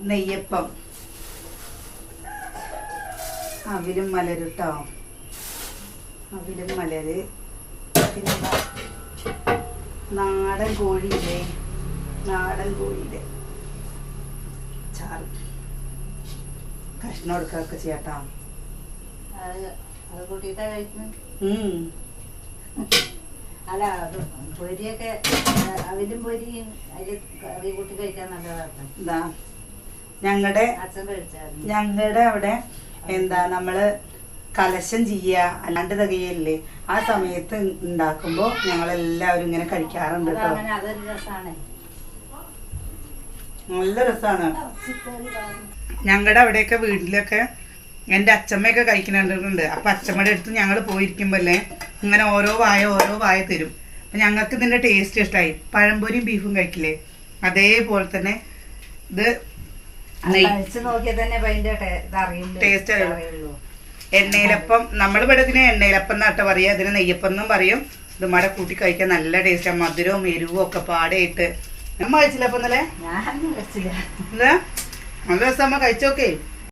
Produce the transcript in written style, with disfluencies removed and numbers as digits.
നെയ്യപ്പം, അവിലും മലരും കേട്ടോ. അവിലും മലര്. പിന്നെ നാടൻ കോഴിയില്ലേ, നാടൻ കോഴിയിലെ ചാറ് കഷ്ണം എടുക്കുകയൊക്കെ ചെയ്യാട്ടോ. അത് കൂട്ടിയിട്ടാ കഴിക്കുന്നത്. അല്ല പൊരിയൊക്കെ അവിലും പൊരിയും അതിൽ കറി കൂട്ടി കഴിക്കാൻ നല്ലതാണ്. എന്താ ഞങ്ങളുടെ അച്ഛൻ കഴിച്ചായിരുന്നു. ഞങ്ങളുടെ അവിടെ എന്താ നമ്മള് കലശം ചെയ്യുക അല്ലാണ്ട് തികയല്ലേ, ആ സമയത്ത് ഉണ്ടാക്കുമ്പോ ഞങ്ങളെല്ലാവരും ഇങ്ങനെ കഴിക്കാറുണ്ട് കേട്ടോ. അതൊരു രസമാണ്, നല്ല രസമാണ്. ഞങ്ങളുടെ അവിടെയൊക്കെ വീട്ടിലൊക്കെ എൻ്റെ അച്ഛമ്മയൊക്കെ കഴിക്കുന്നുണ്ട്. അപ്പൊ അച്ഛമ്മയുടെ അടുത്ത് ഞങ്ങൾ പോയിരിക്കുമ്പോല്ലേ ഇങ്ങനെ ഓരോ വായ തരും. അപ്പൊ ഞങ്ങൾക്ക് ഇതിന്റെ ടേസ്റ്റ് ഇഷ്ടമായി. പഴംപൊരിയും ബീഫും കഴിക്കില്ലേ, അതേപോലെ തന്നെ ഇത് നോക്കിയാൽ തന്നെ ടേസ്റ്റ് അറിയുള്ളൂ. എണ്ണയിലപ്പം, നമ്മളിവിടെ ഇതിന് എണ്ണയിലപ്പം എന്നാട്ട പറയാ, ഇതിന് നെയ്യപ്പം എന്നും പറയും. ഇത് മട കൂട്ടി കഴിക്കാൻ നല്ല ടേസ്റ്റാണ്. മധുരവും എരിവും ഒക്കെ പാടയായിട്ട്. നമ്മ കഴിച്ചില്ല അപ്പൊ ഇന്നലെ? ഞാൻ കഴിച്ചില്ല. നല്ല രസം. അമ്മ കഴിച്ചോക്കേ.